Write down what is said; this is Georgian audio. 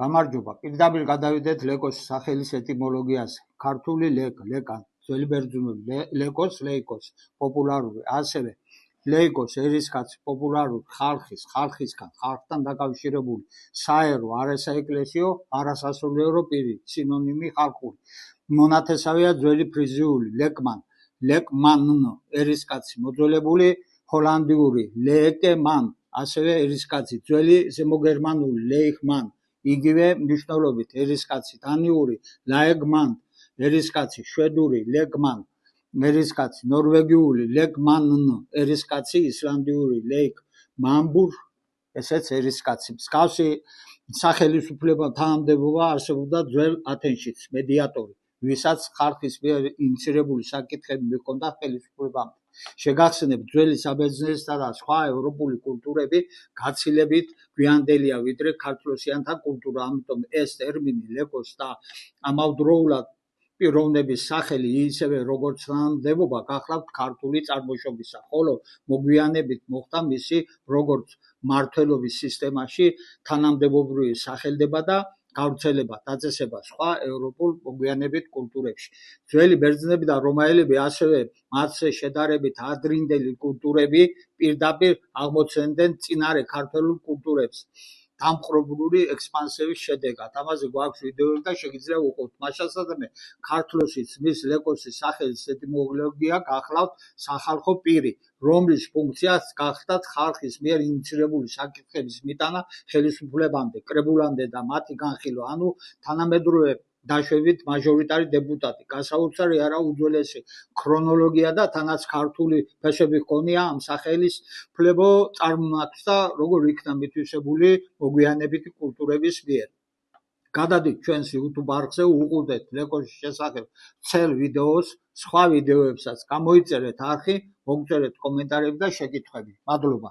გამარჯობა. პირდაპირ გადავიდეთ ლეკოს სახელის ეტიმოლოგიაზე. ქართული ლეკა, ძველი ბერძნული ლეიკოს, პოპულარული, ასევე ლეიკოს ერისკაცი, პოპულარული, ხალხისგან, ხალხთან დაკავშირებული, საერო, არასაეკლესიო, არასასულიერო პირი, სინონიმი ხალხური. მონათესავეა ძველი ფრიზიული ლეკმან, ერისკაცი, მოძველებული ჰოლანდიური ლეკემან, ასევე ერისკაცი, ძველი ზემოგერმანული ლეიხმან, იგივე მნიშვნელობით ერისკაცი, დანიური ლაეგმან, ერისკაცი, შვედური ლეკმან, ერისკაცი, ნორვეგიული ლეკმან, ერისკაცი, ისლანდიური ლეიკმანბურ, ესეც ერისკაცი. მსგავსი სახელისუფლება თანამდებობა არსებობდა ძველ ათენშიც, მედიატორი, ვისაც ხალხის მიერ ინიცირებული საკითხები მიჰქონდა ხელისუფლებამდე. შეგახსენებთ, ძველი საბერძნეთისა და სხვა ევროპული კულტურები გაცილებით გვიანდელია ვიდრე ქართლოსიანთა კულტურა, ამიტომ ეს ტერმინი ლეკოს და ამავდროულად პიროვნების სახელი ისევე როგორც თანამდებობა გახლავთ ქართული წარმოშობისა, ხოლო მოგვიანებით მოხდა მისი როგორც მმართველობის სისტემაში თანამდებობრივი სახელდება და გავრცელება, დაწესება სხვა ევროპულ მოგვიანებით კულტურებში. ძველი ბერძნები და რომაელები ასევე მათზე შედარებით ადრინდელი კულტურები პირდაპირ აღმოცენდნენ წინარე ქართველულ კულტურებს დამხრობლური ექსპანსიების შედეგად. ამაზე გვაქვს ვიდეოები და შეგიძლია უყუროთ. მაშასადამე ქართლოსიც მის ლეკოსის სახელის ეტიმოლოგია გახლავთ სახალხო პირი, რომლის ფუნქციაც გახლავთ ხალხის მიერ ინიცირებული საკითხების მიტანა ხელისუფლებამდე, კრებულამდე და მათი განხილვა, ანუ თანამედროვე დაშვებით მაჟორიტარი დეპუტატი. გასაოცარი არა უძველესი ქრონოლოგია და თანაც ქართული ფესვები ჰქონია ამ სახელისუფლებო წარმონაქმნს და როგორ იქნა მითვისებული მოგვიანებითი კულტურების მიერ. გადადით ჩვენს YouTube არხზე, უყურდეთ ლეკოს შესახებ ვრცელ ვიდეოს, სხვა ვიდეოებსაც გამოიწერეთ არხი, მოგწერეთ კომენტარები და შეკითხვები. მადლობა.